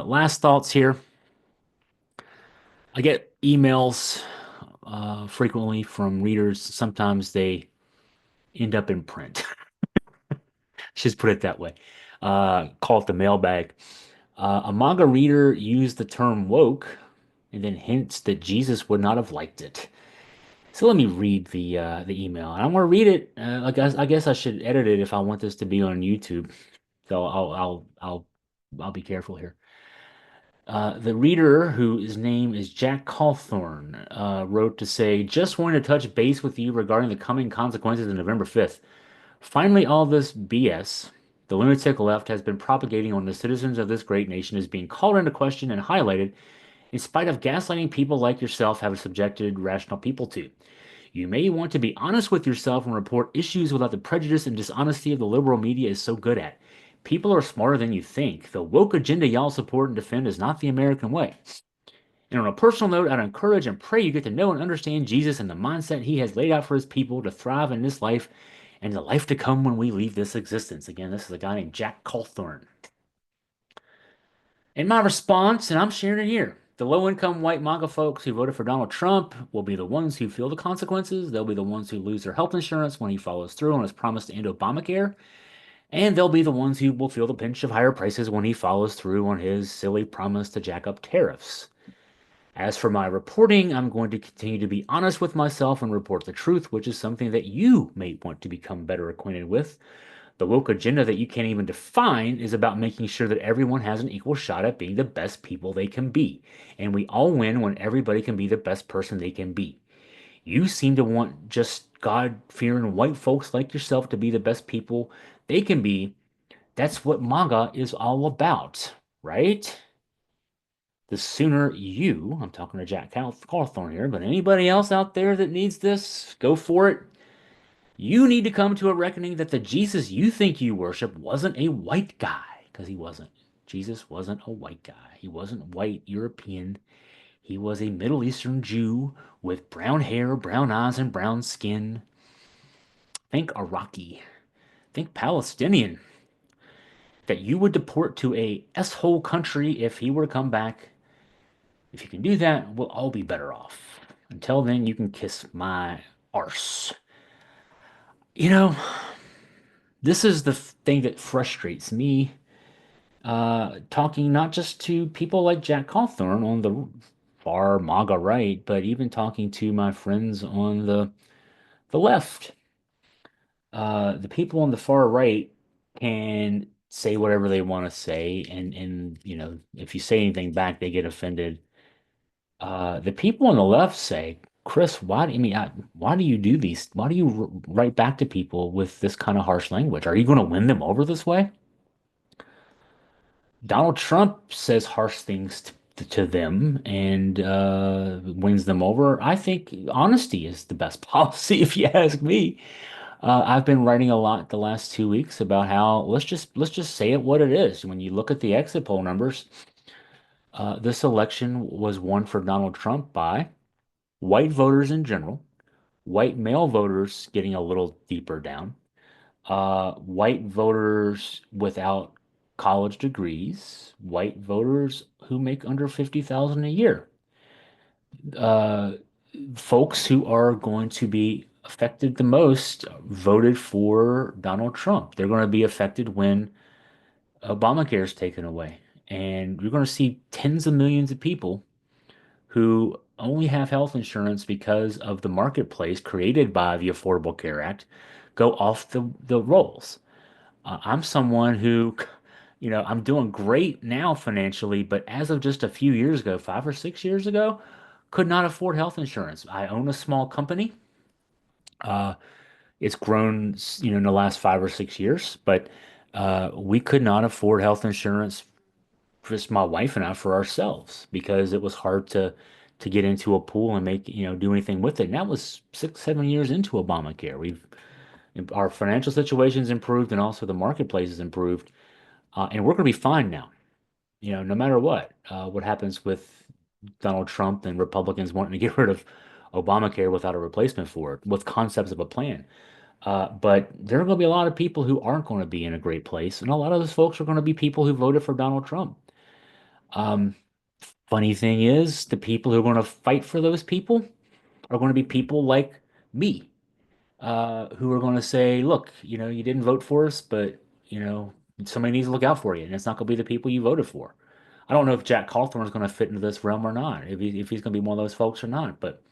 Last thoughts here. I get emails frequently from readers. Sometimes they end up in print. Just put it that way. Call it the mailbag. A manga reader used the term woke and then hints that Jesus would not have liked it. So let me read the email. And I'm gonna read it. I guess I should edit it if I want this to be on YouTube. So I'll be careful here. The reader, whose name is Jack Cawthorn, wrote to say, just wanted to touch base with you regarding the coming consequences of November 5th. Finally, all this BS the lunatic left has been propagating on the citizens of this great nation is being called into question and highlighted in spite of gaslighting people like yourself have subjected rational people to. You may want to be honest with yourself and report issues without the prejudice and dishonesty of the liberal media is so good at. People are smarter than you think. The woke agenda y'all support and defend is not the American way. And on a personal note, I'd encourage and pray you get to know and understand Jesus and the mindset he has laid out for his people to thrive in this life and the life to come when we leave this existence. Again, this is a guy named Jack Cawthorn. And my response, and I'm sharing it here, the low-income white MAGA folks who voted for Donald Trump will be the ones who feel the consequences. They'll be the ones who lose their health insurance when he follows through on his promise to end Obamacare. And they'll be the ones who will feel the pinch of higher prices when he follows through on his silly promise to jack up tariffs. As for my reporting, I'm going to continue to be honest with myself and report the truth, which is something that you may want to become better acquainted with. The woke agenda that you can't even define is about making sure that everyone has an equal shot at being the best people they can be. And we all win when everybody can be the best person they can be. You seem to want just God-fearing white folks like yourself to be the best people they can be. That's what MAGA is all about, right? The sooner you, I'm talking to Jack Cawthorn here, but anybody else out there that needs this, go for it. You need to come to a reckoning that the Jesus you think you worship wasn't a white guy, because he wasn't. Jesus wasn't a white guy. He wasn't white European. He was a Middle Eastern Jew with brown hair, brown eyes, and brown skin. Think Iraqi. Think Palestinian. That you would deport to a S-hole country if he were to come back. If you can do that, we'll all be better off. Until then, you can kiss my arse. You know, this is the thing that frustrates me. Talking not just to people like Jack Cawthorn on the far MAGA right, but even talking to my friends on the left. The people on the far right can say whatever they want to say, and if you say anything back, they get offended. The people on the left say, Chris, why do you do these? Why do you write back to people with this kind of harsh language? Are you going to win them over this way? Donald Trump says harsh things to them and wins them over. I think honesty is the best policy, if you ask me. I've been writing a lot the last 2 weeks about how let's just say it what it is. When you look at the exit poll numbers, this election was won for Donald Trump by white voters in general, white male voters getting a little deeper down, white voters without college degrees, white voters who make under 50,000 a year, uh, folks who are going to be affected the most voted for Donald Trump. They're going to be affected when Obamacare is taken away. And you're going to see tens of millions of people who only have health insurance because of the marketplace created by the Affordable Care Act go off the rolls. I'm someone who, I'm doing great now financially, but as of just a few years ago, 5 or 6 years ago, could not afford health insurance. I own a small company. Uh, it's grown, in the last 5 or 6 years, but we could not afford health insurance, just my wife and I, for ourselves because it was hard to get into a pool and make, do anything with it. And that was 6, 7 years into Obamacare. Our financial situation's improved and also the marketplace has improved. And we're going to be fine now, no matter what happens with Donald Trump and Republicans wanting to get rid of Obamacare without a replacement for it, with concepts of a plan. But there are going to be a lot of people who aren't going to be in a great place. And a lot of those folks are going to be people who voted for Donald Trump. Um, Funny thing is, the people who are going to fight for those people are going to be people like me, who are going to say, look, you didn't vote for us, but, somebody needs to look out for you, and it's not going to be the people you voted for. I don't know if Jack Cawthorn is going to fit into this realm or not, if he's going to be one of those folks or not, but,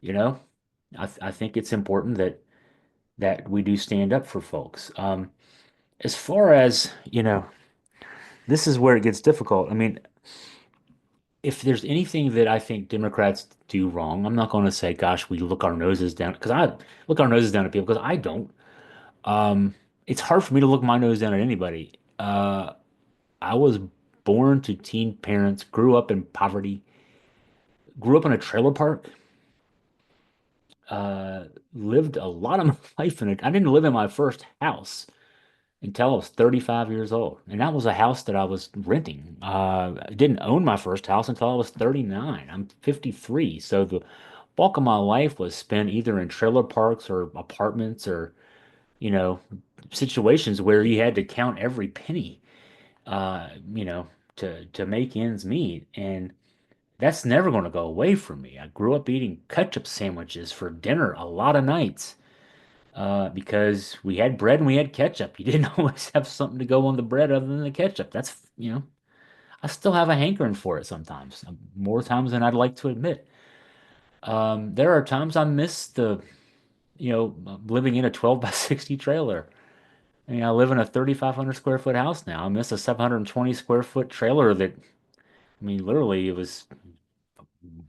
you know, I think it's important that we do stand up for folks. As far as, this is where it gets difficult. I mean, if there's anything that I think Democrats do wrong, I'm not going to say, gosh, we look our noses down, because I look our noses down at people because I don't. Um, it's hard for me to look my nose down at anybody. I was born to teen parents, grew up in poverty, grew up in a trailer park, lived a lot of my life in it. I didn't live in my first house until I was 35 years old. And that was a house that I was renting. I didn't own my first house until I was 39. I'm 53. So the bulk of my life was spent either in trailer parks or apartments or, you know, situations where you had to count every penny, uh, you know, to make ends meet. And that's never going to go away from me. I grew up eating ketchup sandwiches for dinner a lot of nights, because we had bread and we had ketchup. You didn't always have something to go on the bread other than the ketchup. I still have a hankering for it sometimes, more times than I'd like to admit. There are times I miss living in a 12 by 60 trailer. I mean, I live in a 3,500 square foot house now. I miss a 720 square foot trailer that, I mean, literally,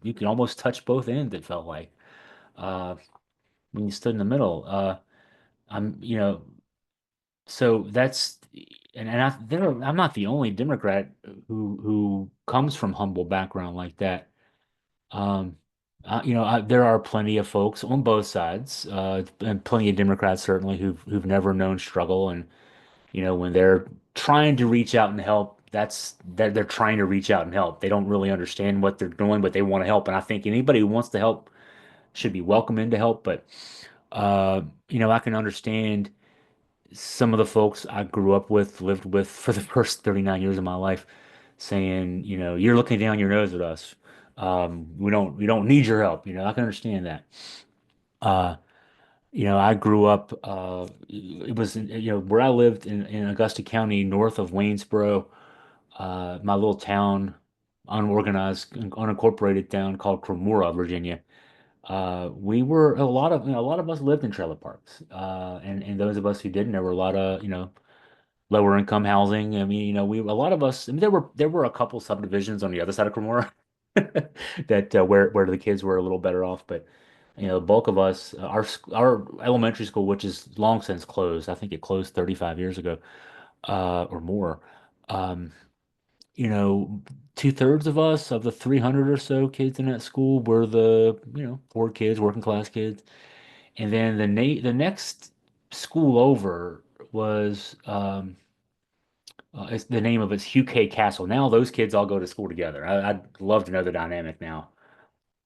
you could almost touch both ends, it felt like, uh, when you stood in the middle. I'm, you know, So that's I'm not the only Democrat who comes from humble background like that. Um, there are plenty of folks on both sides, and plenty of Democrats certainly who've never known struggle, and when they're trying to reach out and help, that they're trying to reach out and help. They don't really understand what they're doing, but they want to help, and I think anybody who wants to help should be welcome in to help. But I can understand some of the folks I grew up with, lived with for the first 39 years of my life, saying, you're looking down your nose at us. We don't need your help. I can understand that. Uh, I grew up, it was, where I lived in Augusta County, north of Waynesboro, my little town, unorganized, unincorporated town called Cremora, Virginia. We were a lot of us lived in trailer parks. And those of us who didn't, there were a lot of, lower income housing. I mean, a lot of us, I mean, there were a couple subdivisions on the other side of Cremora that where the kids were a little better off, but the bulk of us, our elementary school, which is long since closed, I think it closed 35 years ago, or more. Um, you know, 2/3 of us, of the 300 or so kids in that school, were the poor kids, working class kids, and then the next school over was. It's the name of it's UK Castle. Now those kids all go to school together. I'd love to know the dynamic now.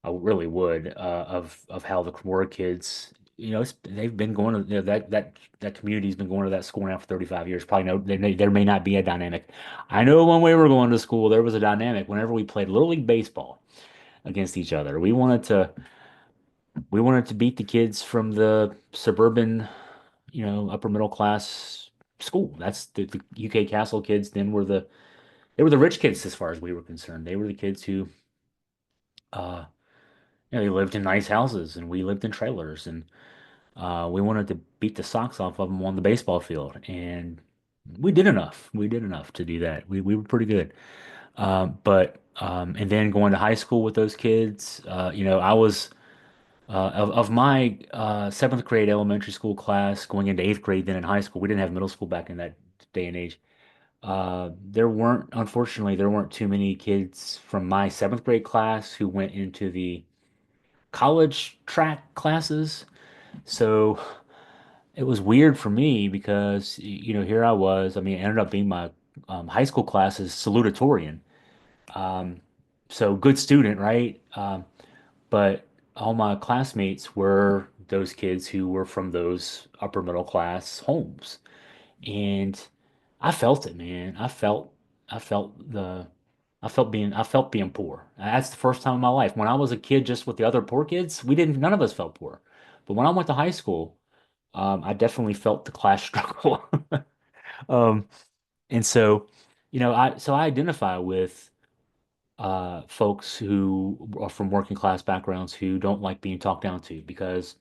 I really would, of how the Kimura kids, they've been going to, that community's been going to that school now for 35 years. Probably no, there may not be a dynamic. I know when we were going to school, there was a dynamic whenever we played Little League baseball against each other. We wanted to beat the kids from the suburban, upper middle class school. That's the UK Castle kids. Then they were the rich kids as far as we were concerned. They were the kids who, uh, they lived in nice houses and we lived in trailers, and we wanted to beat the socks off of them on the baseball field. And we did enough. We did enough to do that. We were pretty good. And then going to high school with those kids, I was, of my seventh grade elementary school class going into eighth grade, then in high school, we didn't have middle school back in that day and age. Unfortunately, there weren't too many kids from my seventh grade class who went into the college track classes. So it was weird for me because, here I was. I mean, it ended up being my high school class is salutatorian. Um, so good student, right? But all my classmates were those kids who were from those upper middle class homes. And I felt it, man. I felt the I felt being poor. That's the first time in my life. When I was a kid, just with the other poor kids, we didn't. None of us felt poor. But when I went to high school, I definitely felt the class struggle. Um, and so, I identify with folks who are from working class backgrounds who don't like being talked down to because,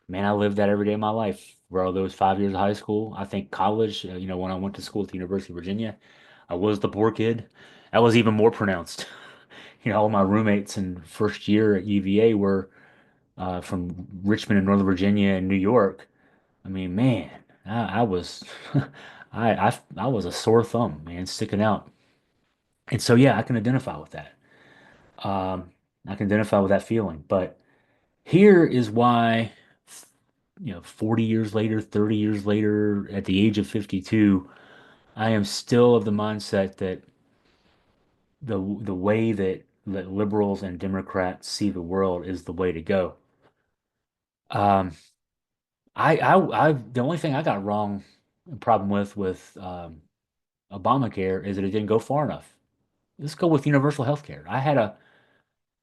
man, I lived that every day of my life. Bro, those 5 years of high school, I think college, when I went to school at the University of Virginia, I was the poor kid. That was even more pronounced. All my roommates in first year at UVA were from Richmond and Northern Virginia and New York. I mean, man, I was, I was a sore thumb, man, sticking out. And so, yeah, I can identify with that. Um, I can identify with that feeling. But here is why, 40 years later, 30 years later, at the age of 52, I am still of the mindset that the way that liberals and Democrats see the world is the way to go. Um, the only thing I got wrong, problem with Obamacare is that it didn't go far enough. Let's go with universal health care. I had a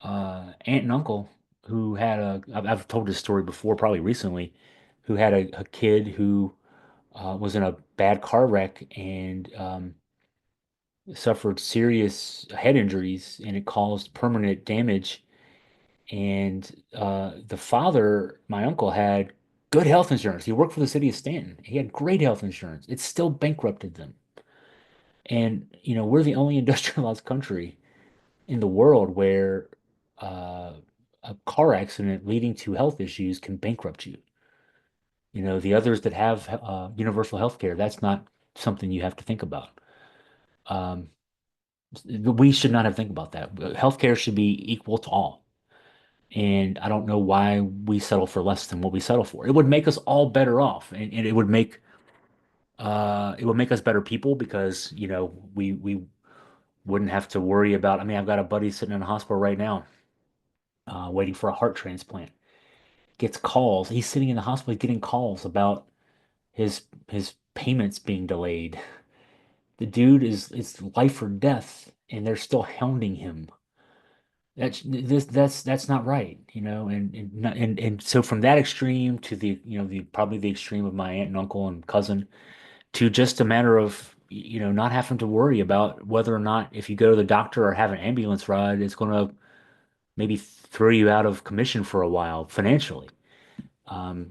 aunt and uncle who had I've told this story before, probably recently, who had a kid who was in a bad car wreck and suffered serious head injuries, and it caused permanent damage. And the father, my uncle, had good health insurance. He worked for the city of Stanton. He had great health insurance. It still bankrupted them. And, we're the only industrialized country in the world where uh, a car accident leading to health issues can bankrupt you. The others that have universal health care, that's not something you have to think about. Um, we should not have to think about that. Healthcare should be equal to all. And I don't know why we settle for less than what we settle for. It would make us all better off, and it would make us better people because we wouldn't have to worry about. I mean, I've got a buddy sitting in a hospital right now, waiting for a heart transplant. Gets calls. He's sitting in the hospital getting calls about his payments being delayed. The dude is it's life or death, and they're still hounding him. That's not right, and so from that extreme to the probably the extreme of my aunt and uncle and cousin to just a matter of not having to worry about whether or not if you go to the doctor or have an ambulance ride, it's going to maybe throw you out of commission for a while financially.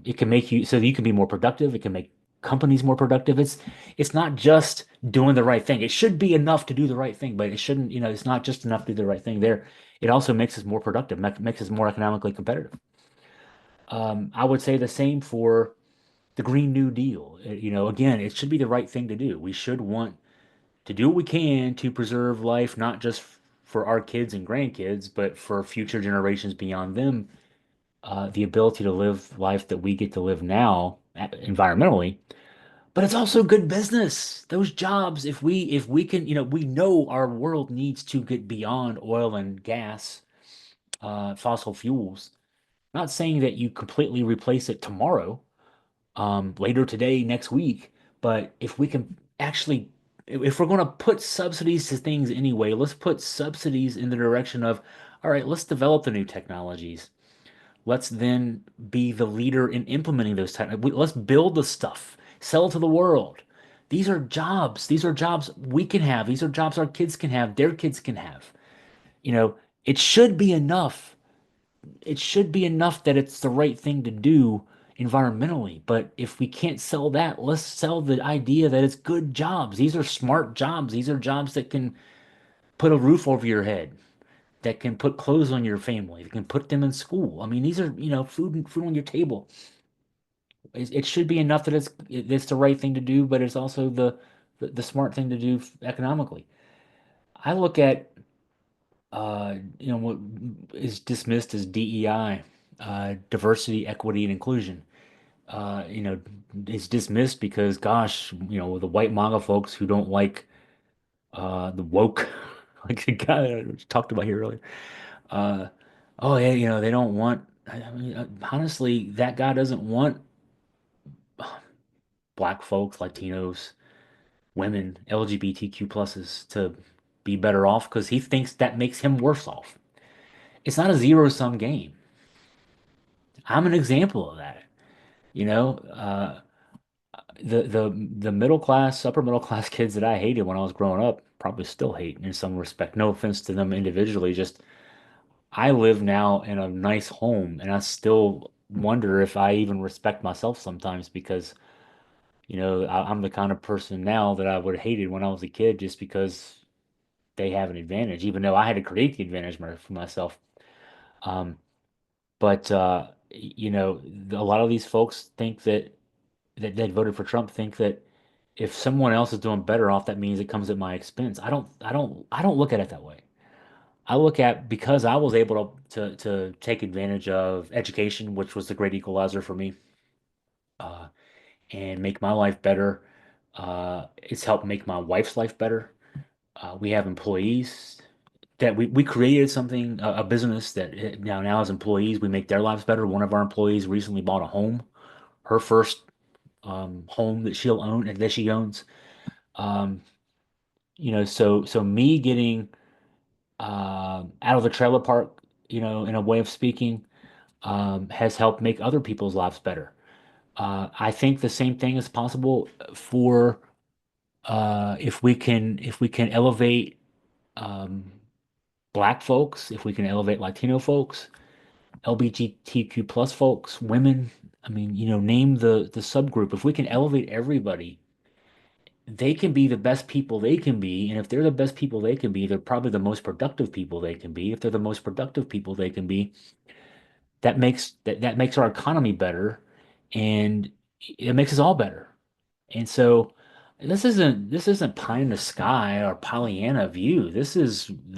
It can make you so that you can be more productive. It can make companies more productive. It's not just doing the right thing. It should be enough to do the right thing, but it shouldn't, it's not just enough to do the right thing there. It also makes us more productive, makes us more economically competitive. I would say the same for the Green New Deal. Again, it should be the right thing to do. We should want to do what we can to preserve life, not just for our kids and grandkids, but for future generations beyond them, the ability to live life that we get to live now environmentally, but it's also good business. Those jobs, if we can, we know our world needs to get beyond oil and gas, fossil fuels. Not saying that you completely replace it tomorrow, later today, next week, but if we can actually, if we're going to put subsidies to things anyway, let's put subsidies in the direction of, all right, let's develop the new technologies. Let's then be the leader in implementing those tech. Let's build the stuff, sell to the world. These are jobs. These are jobs we can have. These are jobs our kids can have, their kids can have. You know, it should be enough. It should be enough that it's the right thing to do environmentally. But if we can't sell that, let's sell the idea that it's good jobs. These are smart jobs. These are jobs that can put a roof over your head, that can put clothes on your family, that can put them in school. I mean, these are, food on your table. It should be enough that it's the right thing to do, but it's also the smart thing to do economically. I look at what is dismissed as DEI, diversity, equity, and inclusion. It's dismissed because, gosh, the white MAGA folks who don't like the woke, like the guy I talked about here earlier. Uh, oh yeah, they don't want. I mean, honestly, that guy doesn't want black folks, Latinos, women, LGBTQ pluses to be better off because he thinks that makes him worse off. It's not a zero-sum game. I'm an example of that. You know, the middle class, upper middle class kids that I hated when I was growing up probably still hate in some respect. No offense to them individually, just I live now in a nice home and I still wonder if I even respect myself sometimes because, I'm the kind of person now that I would have hated when I was a kid just because they have an advantage, even though I had to create the advantage for myself. Um, but a lot of these folks think that voted for Trump think that if someone else is doing better off, that means it comes at my expense. I don't look at it that way. I look at because I was able to take advantage of education, which was the great equalizer for me, uh, and make my life better. It's helped make my wife's life better. We have employees that we created something, a business that now as employees, we make their lives better. One of our employees recently bought a home, her first home that she'll own and that she owns. Um, so me getting out of the trailer park, in a way of speaking, has helped make other people's lives better. I think the same thing is possible for if we can elevate um, Black folks, if we can elevate Latino folks, LGBTQ plus folks, women. I mean, name the subgroup. If we can elevate everybody, they can be the best people they can be. And if they're the best people they can be, they're probably the most productive people they can be. If they're the most productive people they can be, that makes our economy better and it makes us all better. And so this isn't pie in the sky or Pollyanna view.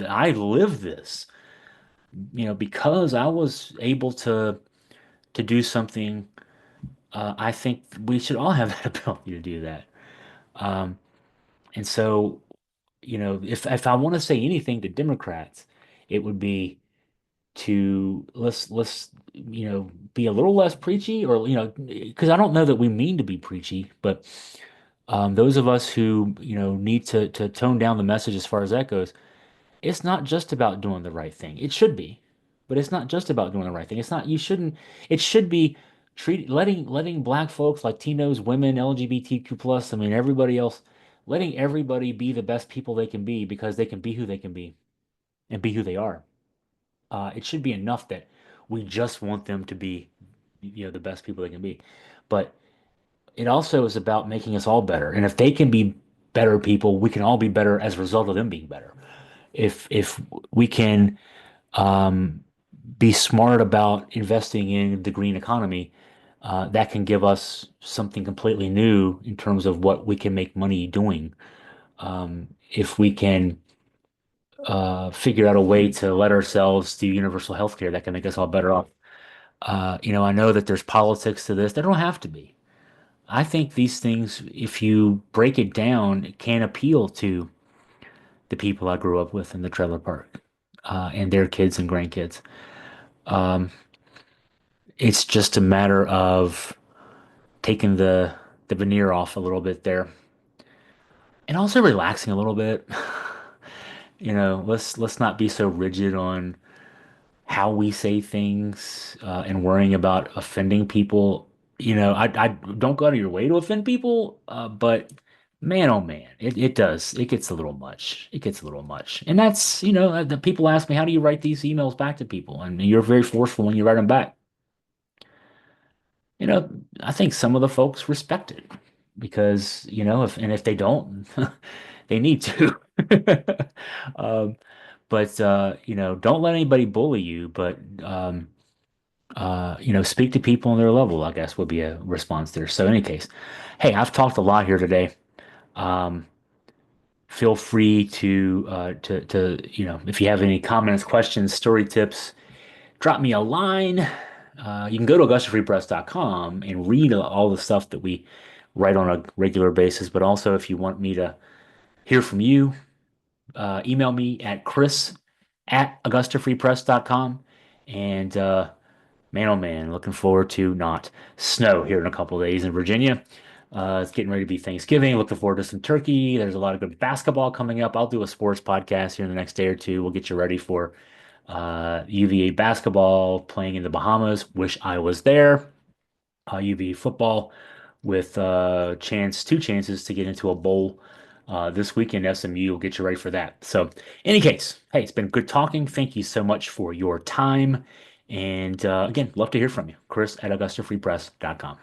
I live this, because I was able to do something. I think we should all have that ability to do that. Um, and so, if I want to say anything to Democrats, it would be to let's be a little less preachy, or because I don't know that we mean to be preachy, but those of us who need to tone down the message as far as that goes, it's not just about doing the right thing. It should be, but it's not just about doing the right thing. It's not. You shouldn't. It should be letting Black folks, Latinos, women, LGBTQ plus. I mean, everybody else, letting everybody be the best people they can be because they can be who they can be and be who they are. It should be enough that we just want them to be, the best people they can be. But it also is about making us all better. And if they can be better people, we can all be better as a result of them being better. If we can be smart about investing in the green economy, that can give us something completely new in terms of what we can make money doing. If we can figure out a way to let ourselves do universal health care, that can make us all better off. I know that there's politics to this. There don't have to be. I think these things, if you break it down, can appeal to the people I grew up with in the trailer park, and their kids and grandkids. Um, it's just a matter of taking the veneer off a little bit there, and also relaxing a little bit. Let's not be so rigid on how we say things, and worrying about offending people. I don't go out of your way to offend people, but man, oh man, it does. It gets a little much. It gets a little much. And that's, the people ask me, how do you write these emails back to people? And you're very forceful when you write them back. You know, I think some of the folks respect it because, if they don't, they need to. Um, but don't let anybody bully you, but speak to people on their level, I guess would be a response there. So in any case, hey, I've talked a lot here today. Um, Feel free to if you have any comments, questions, story tips, drop me a line. You can go to augustafreepress.com and read all the stuff that we write on a regular basis. But also, if you want me to hear from you, email me at chris@augustafreepress.com. And man, oh man, looking forward to not snow here in a couple of days in Virginia. It's getting ready to be Thanksgiving. Looking forward to some turkey. There's a lot of good basketball coming up. I'll do a sports podcast here in the next day or two. We'll get you ready for UVA basketball playing in the Bahamas. Wish I was there. UVA football with two chances to get into a bowl this weekend. SMU will get you ready for that. So, any case, hey, it's been good talking. Thank you so much for your time. And again, love to hear from you. Chris at AugustaFreePress.com.